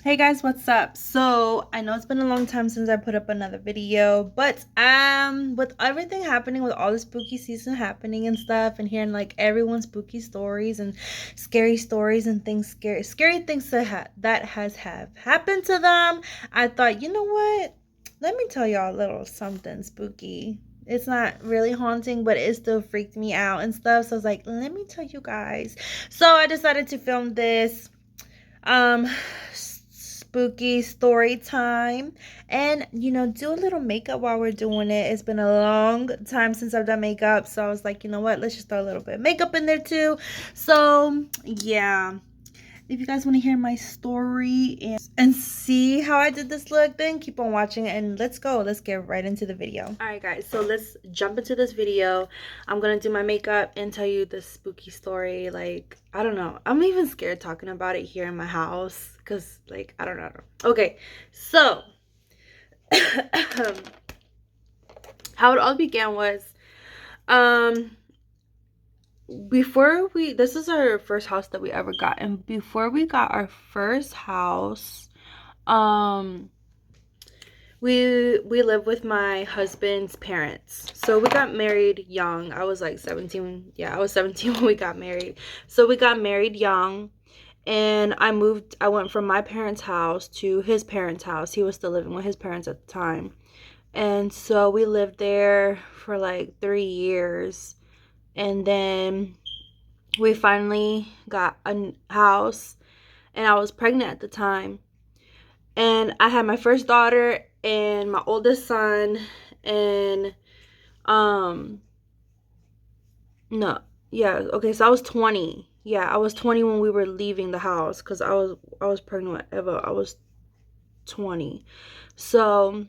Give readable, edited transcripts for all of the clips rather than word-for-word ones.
Hey guys, what's up? So I know it's been a long time since I put up another video, but with everything happening, with all the spooky season happening and stuff, and hearing like everyone's spooky stories and scary stories and things, scary things that have happened to them, I thought, you know what? Let me tell y'all a little something spooky. It's not really haunting, but it still freaked me out and stuff. So I was like, let me tell you guys. So I decided to film this um spooky story time, and do a little makeup while we're doing it. It's been a long time since I've done makeup, so I was like, you know what, let's just throw a little bit of makeup in there too. So yeah, if you guys want to hear my story and see how I did this look, then keep on watching, and let's get right into the video. All right guys, so let's jump into this video. I'm gonna do my makeup and tell you the spooky story. Like, I don't know, I'm even scared talking about it here in my house because, like, I don't know. Okay, so how it all began was this is our first house that we ever got, and before we got our first house, we lived with my husband's parents. So we got married young. I was like 17. Yeah, I was 17 when we got married. So we got married young, and I went from my parents' house to his parents' house. He was still living with his parents at the time. And so we lived there for like 3 years. And then we finally got a house, and I was pregnant at the time. And I had my first daughter and my oldest son, and no, yeah, okay, so I was 20. Yeah, I was 20 when we were leaving the house, because I was pregnant with Eva. I was 20. So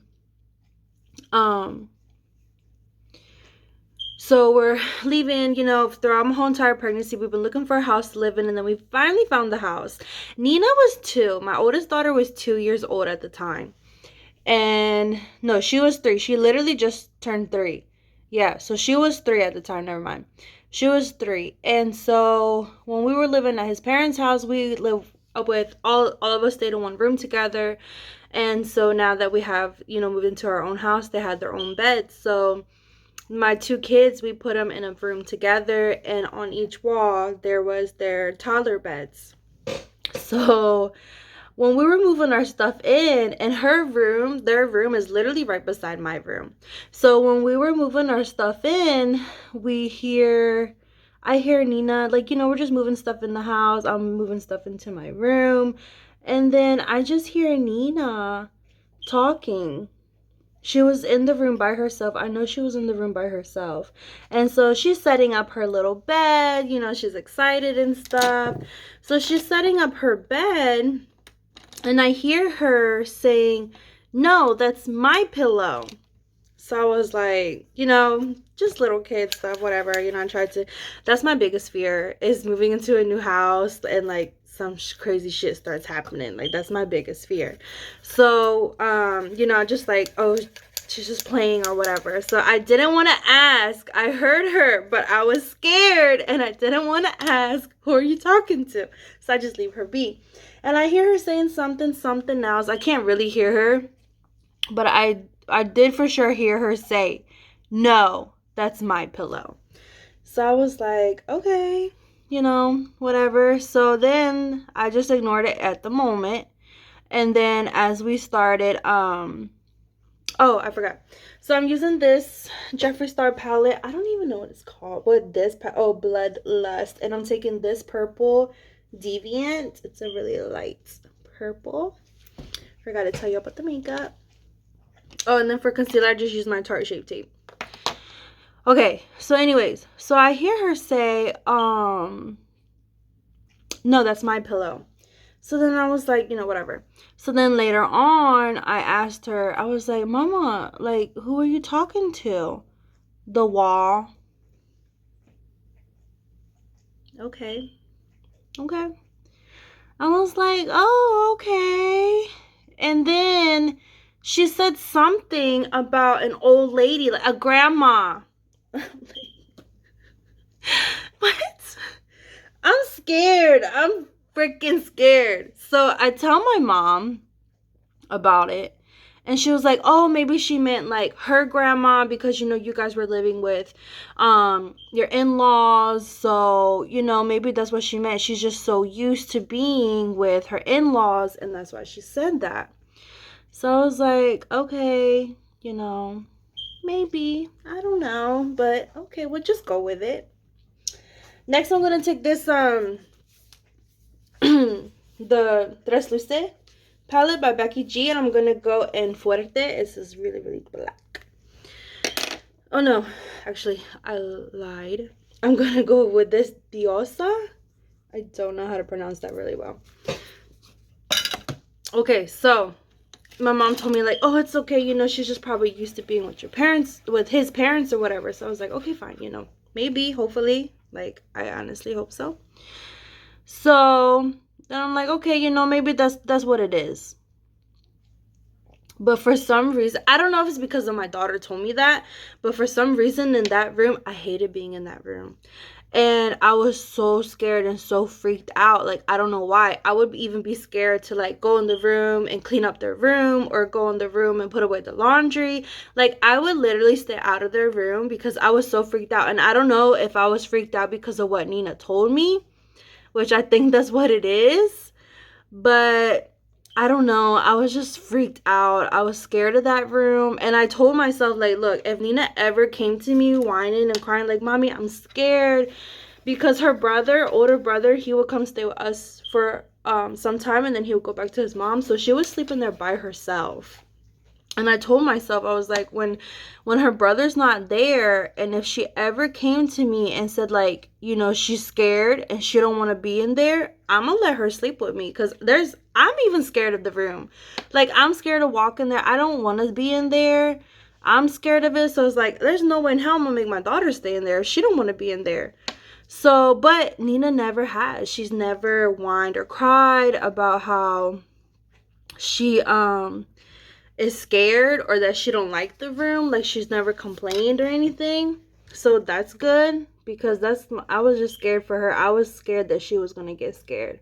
so we're leaving, throughout my whole entire pregnancy. We've been looking for a house to live in, and then we finally found the house. Nina was 2. My oldest daughter was 2 years old at the time. And no, she was 3. She literally just turned 3. Yeah, so she was 3 at the time. Never mind. She was 3. And so when we were living at his parents' house, we lived with all of us, stayed in one room together. And so now that we have, moved into our own house, they had their own beds. So my 2 kids, we put them in a room together, and on each wall there was their toddler beds. So when we were moving our stuff in, and their room is literally right beside my room. So when we were moving our stuff in, I hear Nina, like, we're just moving stuff in the house. I'm moving stuff into my room. And then I just hear Nina talking. She was in the room by herself. I know she was in the room by herself. And so she's setting up her little bed. She's excited and stuff. So she's setting up her bed, and I hear her saying, "No, that's my pillow." So I was like, just little kid stuff, whatever. I tried to, that's my biggest fear, is moving into a new house and like some crazy shit starts happening. Like, that's my biggest fear. So, just like, oh, she's just playing or whatever. So I didn't want to ask. I heard her, but I was scared, and I didn't want to ask, who are you talking to? So I just leave her be. And I hear her saying something else. I can't really hear her, but I did for sure hear her say, "No, that's my pillow." So I was like, okay, whatever. So then I just ignored it at the moment. And then as we started, oh, I forgot. So I'm using this Jeffree Star palette. I don't even know what it's called. Bloodlust. And I'm taking this purple Deviant. It's a really light purple. Forgot to tell you about the makeup. Oh, and then for concealer, I just use my Tarte Shape Tape. Okay, so anyways, so I hear her say, "No, that's my pillow." So then I was like, whatever. So then later on, I asked her, I was like, "Mama, like, who are you talking to?" "The wall." Okay. I was like, "Oh, okay." And then she said something about an old lady, like a grandma. What? I'm scared. I'm freaking scared. So I tell my mom about it. And she was like, oh, maybe she meant like her grandma because, you know, you guys were living with your in-laws. So, you know, maybe that's what she meant. She's just so used to being with her in-laws. And that's why she said that. So I was like, okay, you know, maybe. I don't know. But okay, we'll just go with it. Next, I'm going to take this, the Tres Luces palette by Becky G, and I'm gonna go in Fuerte. This is really, really black. Oh no, actually, I lied. I'm gonna go with this Diosa. I don't know how to pronounce that really well. Okay, so my mom told me like, oh, it's okay, you know, she's just probably used to being with your parents, with his parents or whatever. So I was like, okay, fine, you know, maybe, hopefully, like, I honestly hope so. So then I'm like, okay, you know, maybe that's what it is. But for some reason, I don't know if it's because of my daughter told me that, but for some reason in that room, I hated being in that room. And I was so scared and so freaked out. Like, I don't know why. I would even be scared to, like, go in the room and clean up their room or go in the room and put away the laundry. Like, I would literally stay out of their room because I was so freaked out. And I don't know if I was freaked out because of what Nina told me, which I think that's what it is. But I don't know. I was just freaked out. I was scared of that room. And I told myself, like, look, if Nina ever came to me whining and crying, like, Mommy, I'm scared. Because her brother, older brother, he would come stay with us for some time. And then he would go back to his mom. So she was sleeping there by herself. And I told myself, I was like, when her brother's not there, and if she ever came to me and said, like, you know, she's scared and she don't want to be in there, I'm gonna let her sleep with me. Because I'm even scared of the room. Like, I'm scared to walk in there. I don't want to be in there. I'm scared of it. So it's like, there's no way in hell I'm gonna make my daughter stay in there. She don't want to be in there. So, but Nina never has. She's never whined or cried about how she is scared or that she don't like the room. Like, she's never complained or anything. So that's good, because I was just scared for her. I was scared that she was gonna get scared.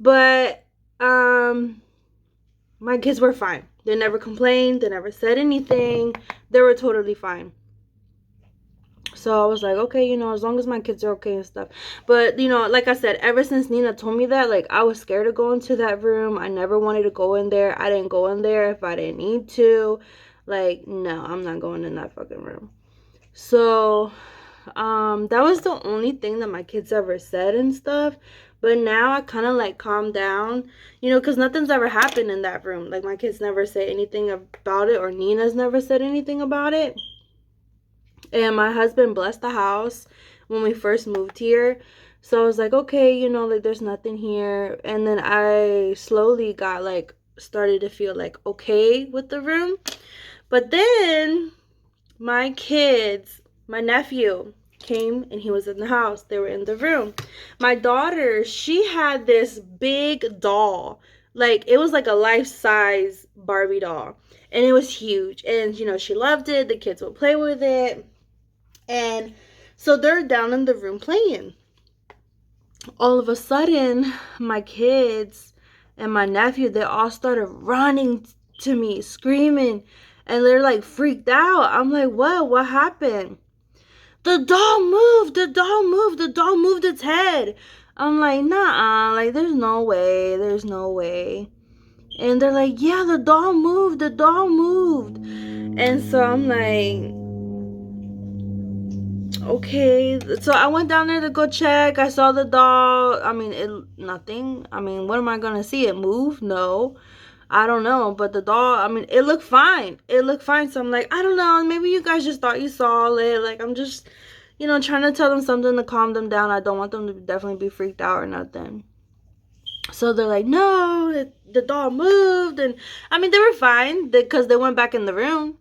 But my kids were fine. They never complained. They never said anything. They were totally fine. So I was like, okay, you know, as long as my kids are okay and stuff. But, you know, like I said, ever since Nina told me that, like, I was scared to go into that room. I never wanted to go in there. I didn't go in there if I didn't need to. Like, no, I'm not going in that fucking room. So, that was the only thing that my kids ever said and stuff. But now I kind of, like, calmed down, you know, because nothing's ever happened in that room. Like, my kids never say anything about it, or Nina's never said anything about it. And my husband blessed the house when we first moved here. So I was like, okay, you know, like, there's nothing here. And then I slowly got, like, started to feel, like, okay with the room. But then my kids, my nephew came and he was in the house. They were in the room. My daughter, she had this big doll. Like, it was like a life-size Barbie doll. And it was huge. And, you know, she loved it. The kids would play with it. And so they're down in the room playing. All of a sudden, my kids and my nephew, they all started running to me, screaming. And they're, like, freaked out. I'm like, what happened? The doll moved. The doll moved. The doll moved its head. I'm like, nah, like, there's no way. There's no way. And they're like, yeah, the doll moved. The doll moved. And so I'm like, okay. So I went down there to go check. I saw the doll. I mean, nothing. I mean, what am I gonna see? It move? No. I don't know. But the doll, I mean, it looked fine. It looked fine. So I'm like, I don't know. Maybe you guys just thought you saw it. Like, I'm just, you know, trying to tell them something to calm them down. I don't want them to definitely be freaked out or nothing. So they're like, no, the doll moved. And I mean, they were fine because they went back in the room.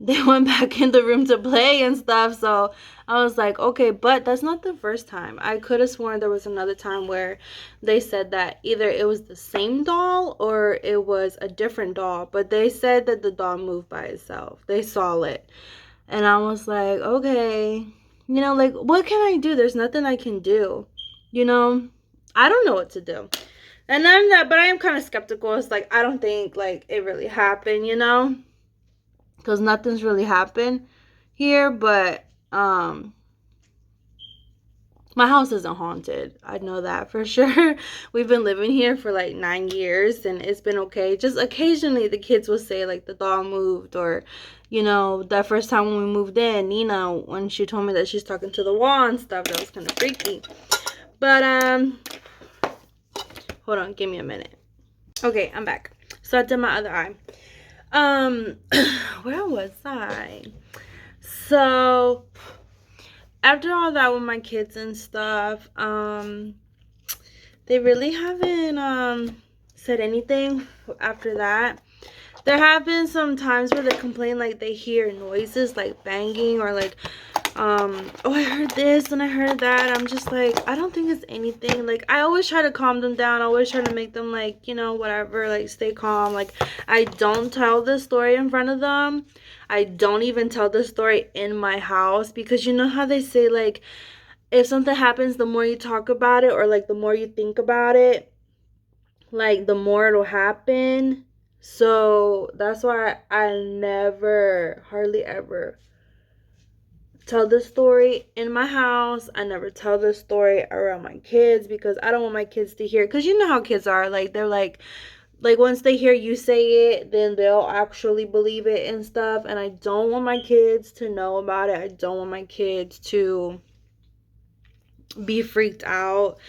They went back in the room to play and stuff. So I was like, okay, but that's not the first time. I could have sworn there was another time where they said that either it was the same doll or it was a different doll. But they said that the doll moved by itself. They saw it. And I was like, okay, you know, like, what can I do? There's nothing I can do. You know, I don't know what to do. And but I am kind of skeptical. It's like, I don't think like it really happened, because nothing's really happened here. But my house isn't haunted. I know that for sure. We've been living here for like 9 years and it's been okay. Just occasionally the kids will say like the dog moved, or, that first time when we moved in, Nina, when she told me that she's talking to the wall and stuff, that was kind of freaky. But, hold on, give me a minute. Okay, I'm back. So I did my other eye. Where was I? So after all that with my kids and stuff, they really haven't said anything after that. There have been some times where they complain like they hear noises like banging, or like oh, I heard this and I heard that. I'm just like, I don't think it's anything. Like, I always try to calm them down. I always try to make them like, whatever, like stay calm. Like, I don't tell this story in front of them. I don't even tell the story in my house, because you know how they say like, if something happens, the more you talk about it, or like the more you think about it, like the more it'll happen. So that's why I never, hardly ever, tell the story in my house. I never tell the story around my kids, because I don't want my kids to hear, because you know how kids are, like they're like once they hear you say it, then they'll actually believe it and stuff. And I don't want my kids to know about it. I don't want my kids to be freaked out.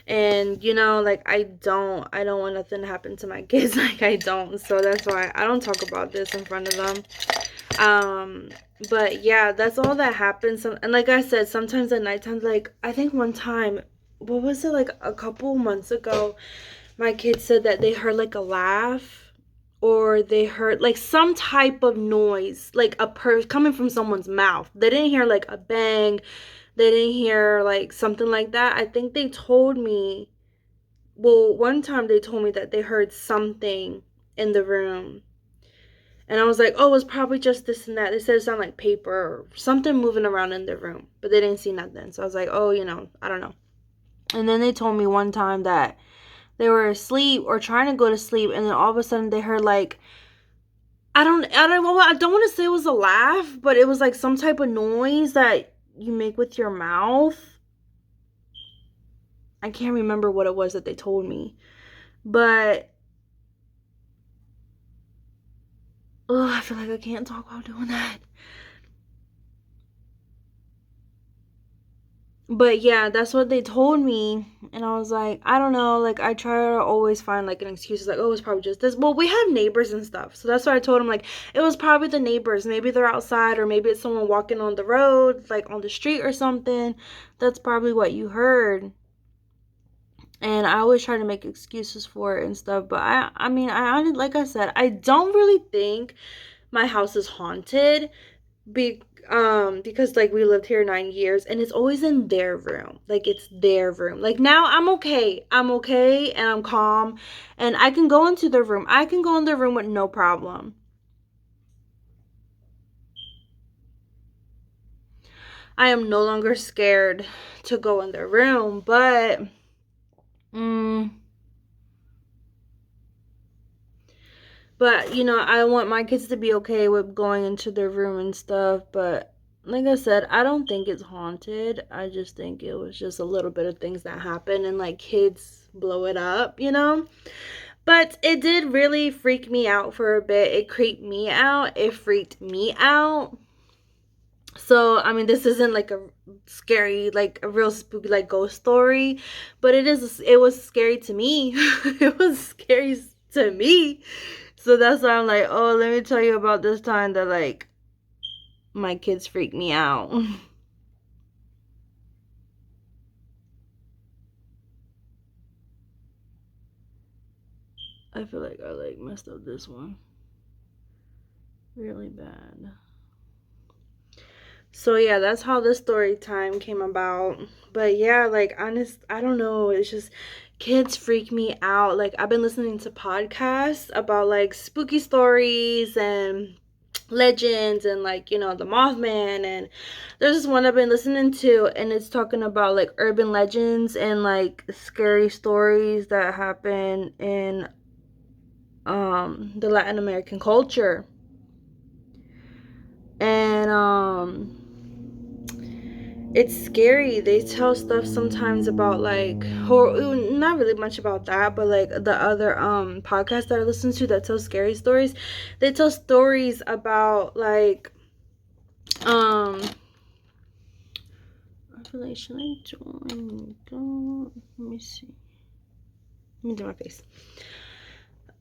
And like I don't want nothing to happen to my kids. Like, I don't. So that's why I don't talk about this in front of them. But yeah, that's all that happens. And like I said, sometimes at nighttime, like I think one time, what was it, like a couple months ago, my kids said that they heard like a laugh, or they heard like some type of noise, like coming from someone's mouth. They didn't hear like a bang. They didn't hear like something like that. I think they told me, well, one time they told me that they heard something in the room. And I was like, oh, it's probably just this and that. They said it sounded like paper or something moving around in the room, but they didn't see nothing. So I was like, oh, I don't know. And then they told me one time that they were asleep or trying to go to sleep, and then all of a sudden they heard like, I don't want to say it was a laugh, but it was like some type of noise that you make with your mouth. I can't remember what it was that they told me, but I feel like I can't talk while doing that. But yeah, that's what they told me. And I was like, I don't know. Like, I try to always find like an excuse. Like, oh, it's probably just this. Well, we have neighbors and stuff. So that's why I told him, like, it was probably the neighbors. Maybe they're outside, or maybe it's someone walking on the road, like on the street or something. That's probably what you heard. And I always try to make excuses for it and stuff. But I mean, like I said, I don't really think my house is haunted. Because like we lived here 9 years, and it's always in their room. Like, it's their room. Like, now I'm okay, and I'm calm, and I can go into their room. I can go in their room with no problem. I am no longer scared to go in their room, but I want my kids to be okay with going into their room and stuff. But like I said, I don't think it's haunted. I just think it was just a little bit of things that happen, and like kids blow it up. But it did really freak me out for a bit. It creeped me out. It freaked me out. So, I mean, this isn't like a scary, like a real spooky, like ghost story, but it was scary to me. It was scary to me. So that's why I'm like, oh, let me tell you about this time that like my kids freaked me out. I feel like I like messed up this one really bad. So yeah, that's how this story time came about. But yeah, like I don't know, it's just kids freak me out. Like, I've been listening to podcasts about like spooky stories and legends and like, you know, the Mothman. And there's this one I've been listening to, and it's talking about like urban legends and like scary stories that happen in the Latin American culture. And it's scary. They tell stuff sometimes about like horror, not really much about that, but like the other podcasts that I listen to that tell scary stories. They tell stories about like I feel like, should I join? Go. Let me see. Let me do my face.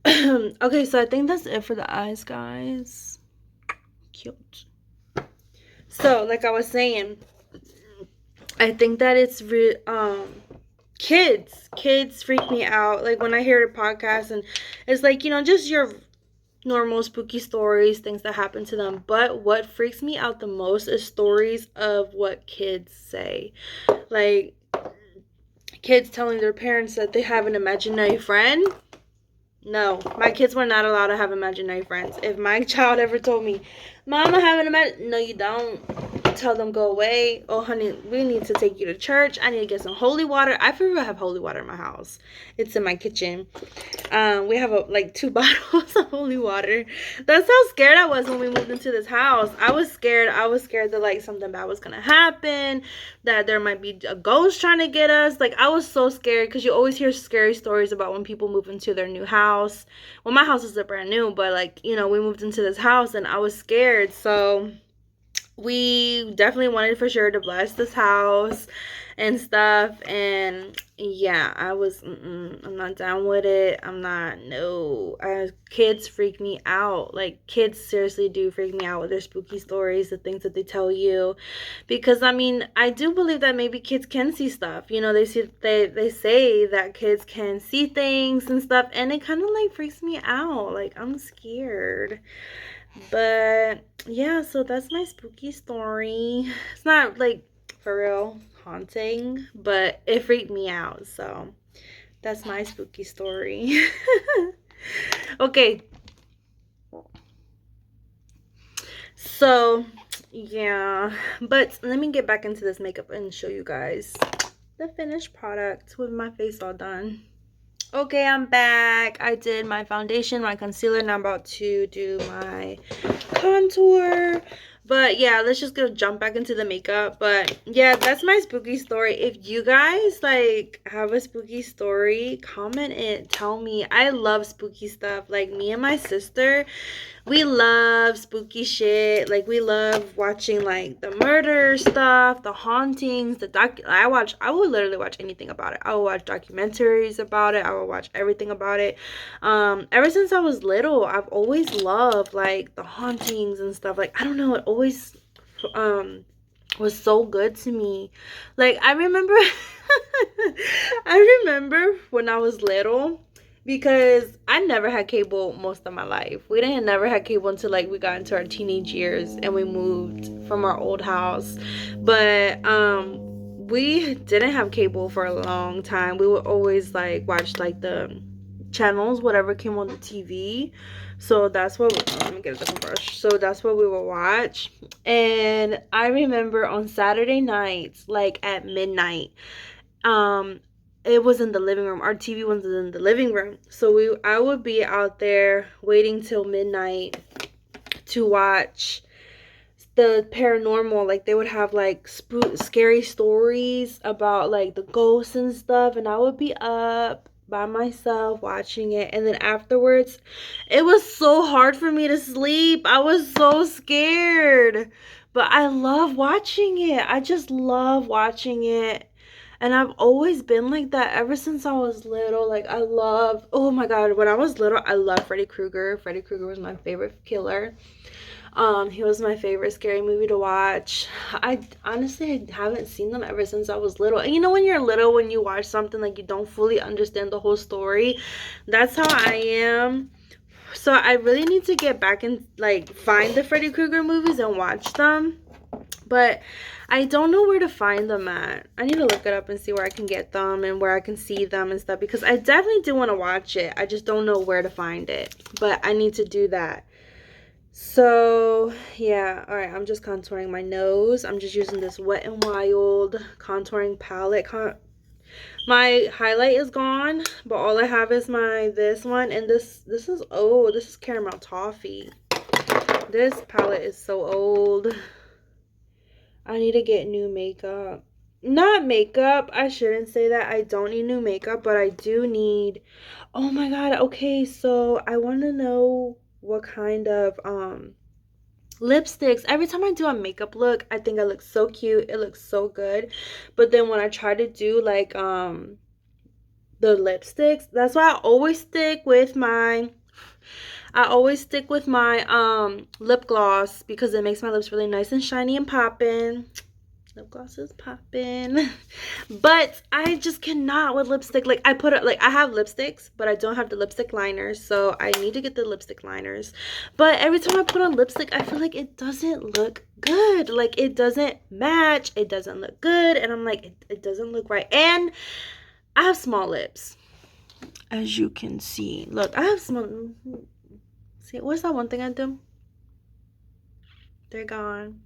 Okay, so I think that's it for the eyes, guys. Cute. So, like I was saying, I think that it's kids freak me out. Like when I hear a podcast and it's like, you know, just your normal spooky stories, things that happen to them. But what freaks me out the most is stories of what kids say. Like kids telling their parents that they have an imaginary friend. No, my kids were not allowed to have imaginary friends. If my child ever told me, Mama, have an imaginary... No, you don't. Tell them go away. Oh, honey, we need to take you to church. I need to get some holy water. I feel I have holy water in my house. It's in my kitchen. We have like 2 bottles of holy water. That's how scared I was when we moved into this house. I was scared. I was scared that like something bad was gonna happen, that there might be a ghost trying to get us. Like I was so scared because you always hear scary stories about when people move into their new house. Well, my house is brand new, but like, you know, we moved into this house and I was scared. So we definitely wanted for sure to bless this house and stuff. And yeah, I was I'm not down with it. I'm not. No, kids freak me out. Like kids seriously do freak me out with their spooky stories, the things that they tell you. Because I mean, I do believe that maybe kids can see stuff. You know, they say that kids can see things and stuff, and it kind of like freaks me out. Like I'm scared. But yeah, so that's my spooky story. It's not like for real haunting, but it freaked me out. So that's my spooky story. Okay. So yeah, but let me get back into this makeup and show you guys the finished product with my face all done. Okay, I'm back. I did my foundation, my concealer, and I'm about to do my contour. But yeah, let's just go jump back into the makeup. But yeah, that's my spooky story. If you guys like have a spooky story, comment it. Tell me. I love spooky stuff. Like me and my sister, we love spooky shit. Like we love watching like the murder stuff, the hauntings, I would literally watch anything about it. I would watch documentaries about it. I would watch everything about it. Ever since I was little, I've always loved like the hauntings and stuff. Like I don't know, it always was so good to me. Like I remember I remember when I was little, because I never had cable most of my life. We didn't never had cable until like we got into our teenage years and we moved from our old house. But we didn't have cable for a long time. We would always like watch like the channels, whatever came on the TV. So that's what let me get a different brush. So that's what we would watch. And I remember on Saturday nights, like at midnight, it was in the living room. Our TV was in the living room. So I would be out there waiting till midnight to watch the paranormal. Like they would have like scary stories about like the ghosts and stuff, and I would be up by myself watching it. And then afterwards, it was so hard for me to sleep. I was so scared, but I love watching it. I just love watching it. And I've always been like that ever since I was little. Like I love, oh my god, when I was little, I loved Freddy Krueger. Freddy Krueger was my favorite killer. He was my favorite scary movie to watch. I honestly haven't seen them ever since I was little. And you know when you're little, when you watch something like you don't fully understand the whole story, that's how I am. So I really need to get back and like find the Freddy Krueger movies and watch them. But I don't know where to find them at. I need to look it up and see where I can get them and where I can see them and stuff, because I definitely do want to watch it. I just don't know where to find it, but I need to do that. So yeah, all right, I'm just contouring my nose. I'm just using this Wet n Wild contouring palette. My highlight is gone, but all I have is my this one, and this is old. This is Caramel Toffee. This palette is so old. I need to get new makeup. Not makeup, I shouldn't say that. I don't need new makeup, but I do need, oh my god, okay, so I want to know what kind of lipsticks. Every time I do a makeup look, I think I look so cute. It looks so good. But then when I try to do like the lipsticks, that's why I always stick with my lip gloss, because it makes my lips really nice and shiny and popping. Lip gloss is popping. But I just cannot with lipstick. Like I have lipsticks, but I don't have the lipstick liners, so I need to get the lipstick liners. But every time I put on lipstick, I feel like it doesn't look good. Like it doesn't match, it doesn't look good, and I'm like, it doesn't look right. And I have small lips, as you can see. Look, I have small. See, what's that one thing I do? They're gone.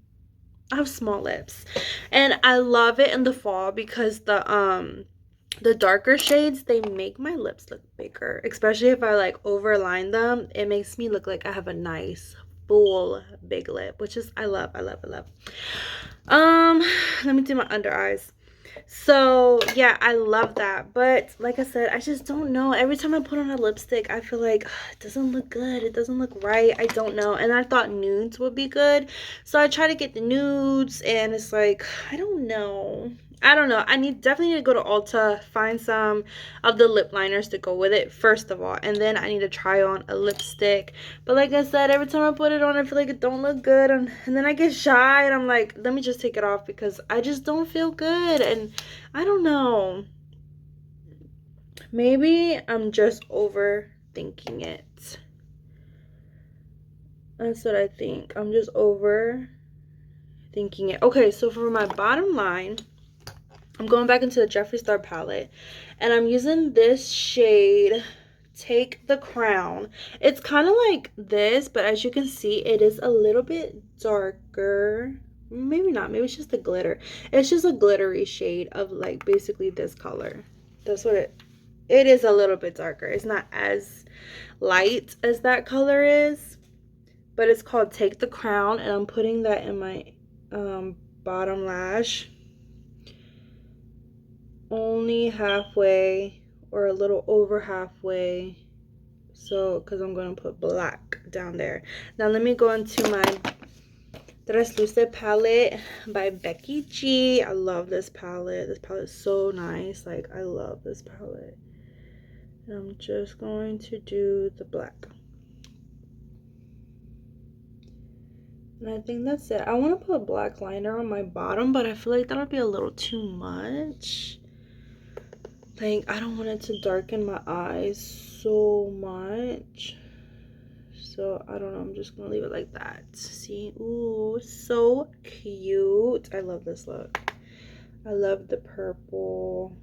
I have small lips, and I love it in the fall because the darker shades, they make my lips look bigger, especially if I like overline them. It makes me look like I have a nice full big lip, which is I love. Let me do my under eyes. So yeah, I love that, but like I said, I just don't know. Every time I put on a lipstick, I feel like it doesn't look good, it doesn't look right. I don't know. And I thought nudes would be good, so I try to get the nudes, and it's like, I don't know. I definitely need to go to Ulta, find some of the lip liners to go with it first of all, and then I need to try on a lipstick. But like I said, every time I put it on, I feel like it don't look good, and then I get shy, and I'm like, let me just take it off, because I just don't feel good. And I don't know. Maybe I'm just overthinking it. That's what I think. I'm just overthinking it. Okay, so for my bottom line, I'm going back into the Jeffree Star palette, and I'm using this shade, Take the Crown. It's kind of like this, but as you can see, it is a little bit darker. Maybe not. Maybe it's just the glitter. It's just a glittery shade of like basically this color. That's what it is, a little bit darker. It's not as light as that color is, but it's called Take the Crown, and I'm putting that in my bottom lash. Only halfway, or a little over halfway, so because I'm going to put black down there. Now let me go into my Translucent palette by Becky G. I love this palette. This palette is so nice. Like, I love this palette. And I'm just going to do the black. And I think that's it. I want to put a black liner on my bottom, but I feel like that'll be a little too much. Like, I don't want it to darken my eyes so much. So, I don't know. I'm just going to leave it like that. See? Ooh, so cute. I love this look. I love the purple.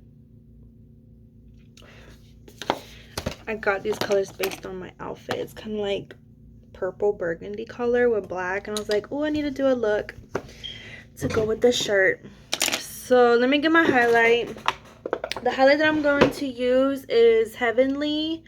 I got these colors based on my outfit. It's kind of like purple burgundy color with black. And I was like, oh, I need to do a look to go with the shirt. So, let me get my highlight. The highlight that I'm going to use is Heavenly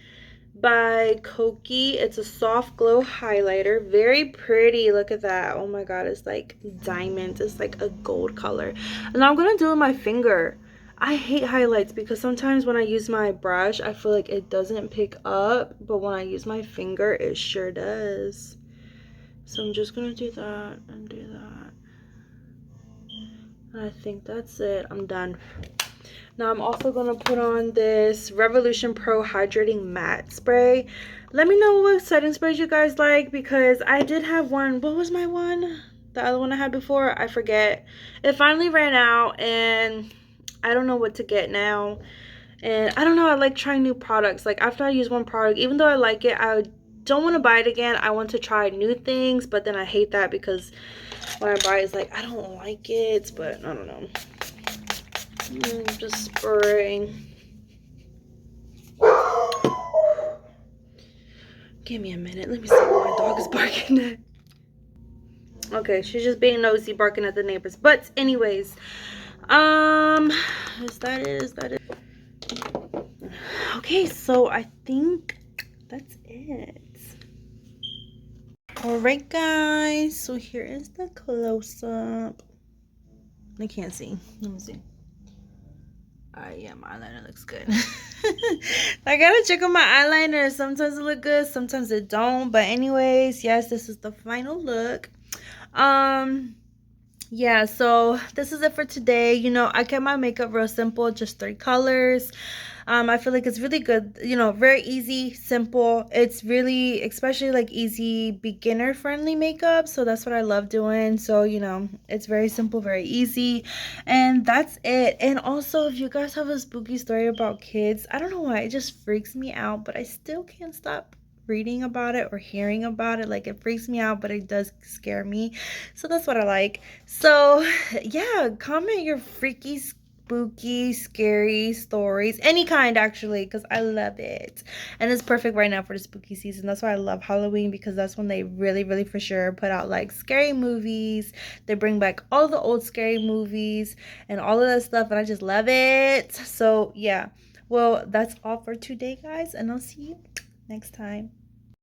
by Koki. It's a soft glow highlighter. Very pretty. Look at that. Oh my god, it's like diamonds. It's like a gold color. And I'm going to do it with my finger. I hate highlights because sometimes when I use my brush, I feel like it doesn't pick up. But when I use my finger, it sure does. So I'm just going to do that and do that. And I think that's it. I'm done. Now I'm also going to put on this Revolution Pro Hydrating Matte Spray. Let me know what setting sprays you guys like, because I did have one. What was my one? The other one I had before? I forget. It finally ran out, and I don't know what to get now. And I don't know. I like trying new products. Like, after I use one product, even though I like it, I don't want to buy it again. I want to try new things, but then I hate that because when I buy it, it's like, I don't like it, but I don't know. Just spraying. Give me a minute. Let me see what my dog is barking at. Okay, she's just being nosy, barking at the neighbors. But anyways, is that it? Is that it? Okay, so I think that's it. All right, guys. So here is the close-up. I can't see. Let me see. Yeah, my eyeliner looks good. I gotta check on my eyeliner. Sometimes it look good, sometimes it don't. But anyways, yes, this is the final look. Um, yeah, so this is it for today. You know, I kept my makeup real simple, just 3 colors. I feel like it's really good, you know, very easy, simple. It's really, especially like easy, beginner friendly makeup. So that's what I love doing. So, you know, it's very simple, very easy. And that's it. And also, if you guys have a spooky story about kids, I don't know why, it just freaks me out, but I still can't stop reading about it or hearing about it. Like, it freaks me out, but it does scare me. So that's what I like. So yeah, comment your freaky, spooky, scary stories, any kind actually, because I love it. And it's perfect right now for the spooky season. That's why I love Halloween, because that's when they really, really for sure put out like scary movies. They bring back all the old scary movies and all of that stuff, and I just love it. So yeah, well, that's all for today, guys, and I'll see you next time.